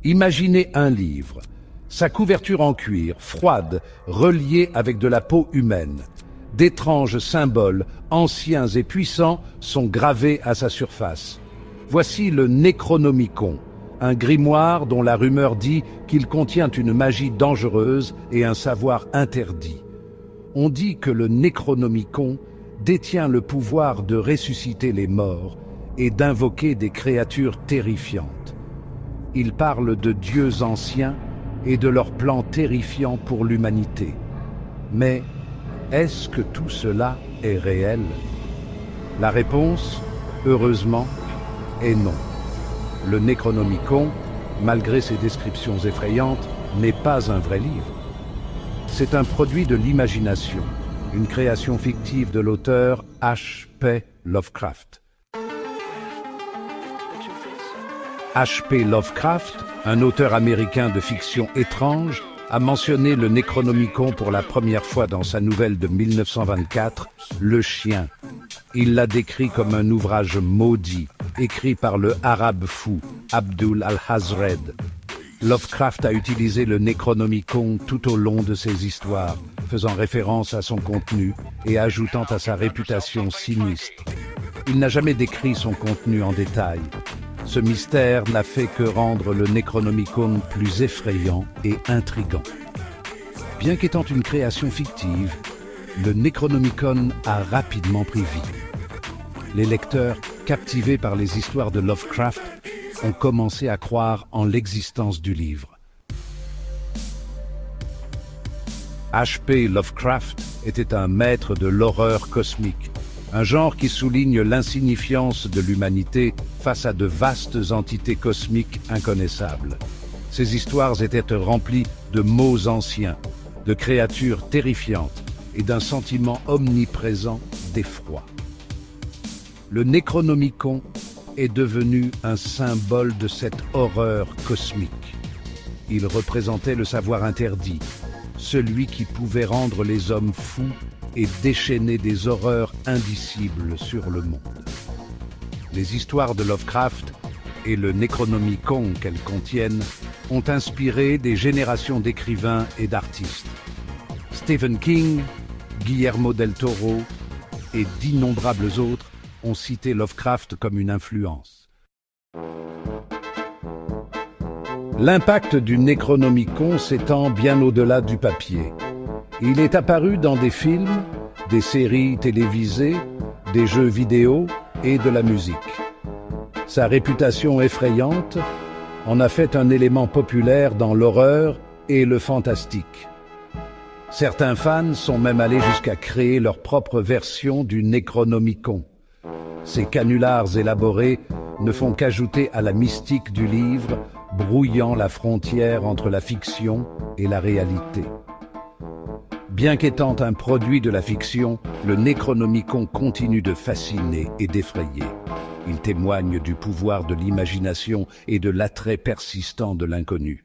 Imaginez un livre, sa couverture en cuir, froide, reliée avec de la peau humaine. D'étranges symboles, anciens et puissants, sont gravés à sa surface. Voici le Necronomicon, un grimoire dont la rumeur dit qu'il contient une magie dangereuse et un savoir interdit. On dit que le Necronomicon détient le pouvoir de ressusciter les morts et d'invoquer des créatures terrifiantes. Il parle de dieux anciens et de leurs plans terrifiants pour l'humanité. Mais est-ce que tout cela est réel? La réponse, heureusement, est non. Le Necronomicon, malgré ses descriptions effrayantes, n'est pas un vrai livre. C'est un produit de l'imagination, une création fictive de l'auteur H.P. Lovecraft. H.P. Lovecraft, un auteur américain de fiction étrange, a mentionné le Necronomicon pour la première fois dans sa nouvelle de 1924, Le Chien. Il l'a décrit comme un ouvrage maudit, écrit par le arabe fou Abdul al-Hazred. Lovecraft a utilisé le Necronomicon tout au long de ses histoires, faisant référence à son contenu et ajoutant à sa réputation sinistre. Il n'a jamais décrit son contenu en détail. Ce mystère n'a fait que rendre le Necronomicon plus effrayant et intrigant. Bien qu'étant une création fictive, le Necronomicon a rapidement pris vie. Les lecteurs, captivés par les histoires de Lovecraft, ont commencé à croire en l'existence du livre. H.P. Lovecraft était un maître de l'horreur cosmique, un genre qui souligne l'insignifiance de l'humanité face à de vastes entités cosmiques inconnaissables. Ces histoires étaient remplies de mots anciens, de créatures terrifiantes et d'un sentiment omniprésent d'effroi. Le Necronomicon est devenu un symbole de cette horreur cosmique. Il représentait le savoir interdit, celui qui pouvait rendre les hommes fous et déchaîner des horreurs indicibles sur le monde. Les histoires de Lovecraft et le Necronomicon qu'elles contiennent ont inspiré des générations d'écrivains et d'artistes. Stephen King, Guillermo del Toro et d'innombrables autres ont cité Lovecraft comme une influence. L'impact du Necronomicon s'étend bien au-delà du papier. Il est apparu dans des films, des séries télévisées, des jeux vidéo et de la musique. Sa réputation effrayante en a fait un élément populaire dans l'horreur et le fantastique. Certains fans sont même allés jusqu'à créer leur propre version du Necronomicon. Ces canulars élaborés ne font qu'ajouter à la mystique du livre, brouillant la frontière entre la fiction et la réalité. Bien qu'étant un produit de la fiction, le Necronomicon continue de fasciner et d'effrayer. Il témoigne du pouvoir de l'imagination et de l'attrait persistant de l'inconnu.